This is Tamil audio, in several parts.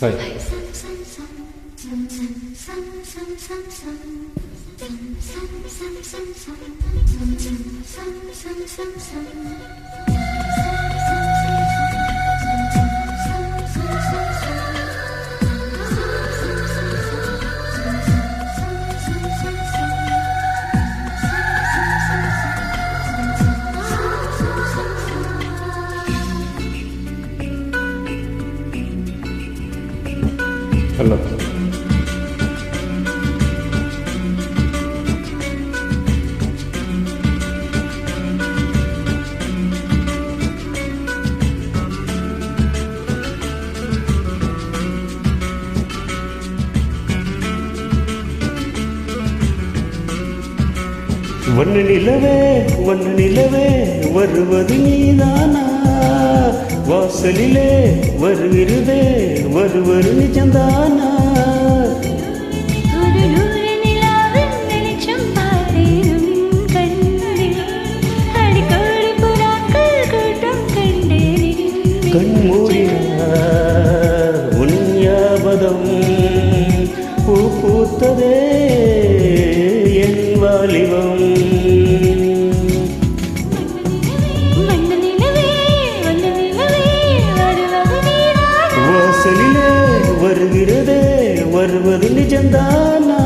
はい。ஹலோ. வண்ண நிலவே வண்ண நிலவே வருவது நீதானா, வாசலிலே வருகிறதே வருவது நிஜம்தானா. கண்மூடினார் உன் ஞாபகம் பூ பூத்ததே என் வாலிபம். வாசலிலே வருகிறதே வருவது நிஜம்தானா.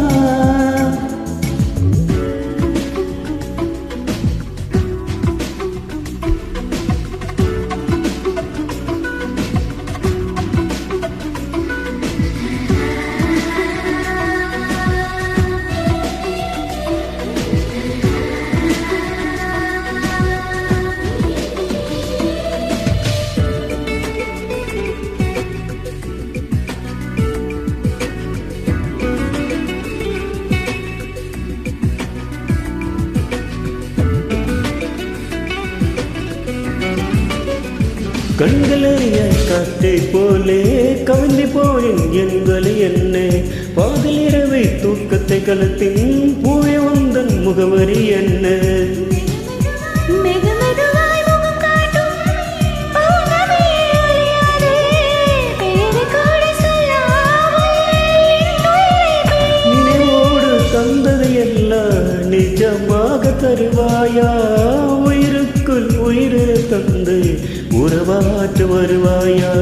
கண்களைய காட்டை போலே கவிழ்ந்து போயின் எண்களை என்ன பாதில் இரவை தூக்கத்தை கலத்தின் பூய வந்தன் முகவரி என்ன. நினைவோடு தந்தது எல்லாம் நிஜமாக தருவாயா, உயிருக்குள் உயிரை தந்து உறவாற்று வருவாயா.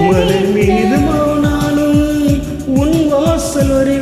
மலை மீது போனாலும் உன் வாசல் வரை